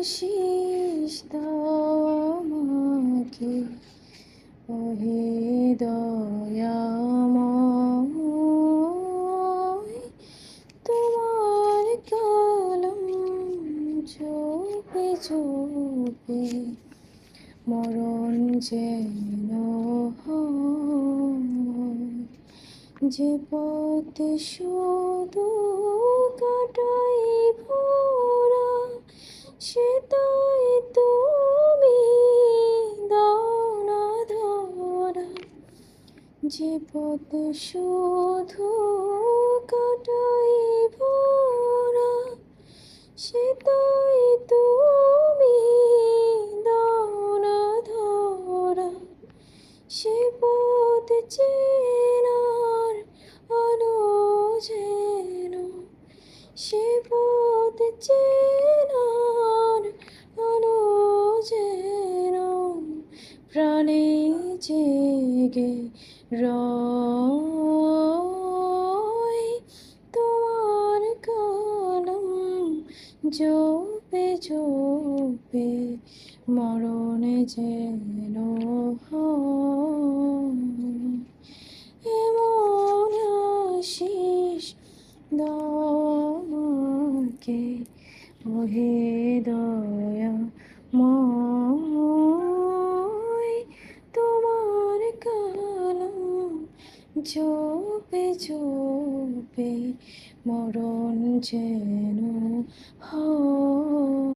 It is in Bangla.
আশিস আমাকে ওহে দয়াময়, তোমার কলম চোপে চোপে মরণ যেন হয়। যে পথ শুধু কাটাই ভরা, সে তাই তুমি দাও না ধরা। যে পথ শুধু কাটাই ভরা, সে তাই তুমি দাও না ধরা। সে পথ চেনার আলো যেন, সে পথ চেনার আলো যেন প্রাণে জেগে রয়। তোমার কলম জপে জপে মরণ যেন হয়। এমন আশিস দাও আমাকে ওহে দয়াময়, তোমার কলম জপে জপে মরণ যেন হয়।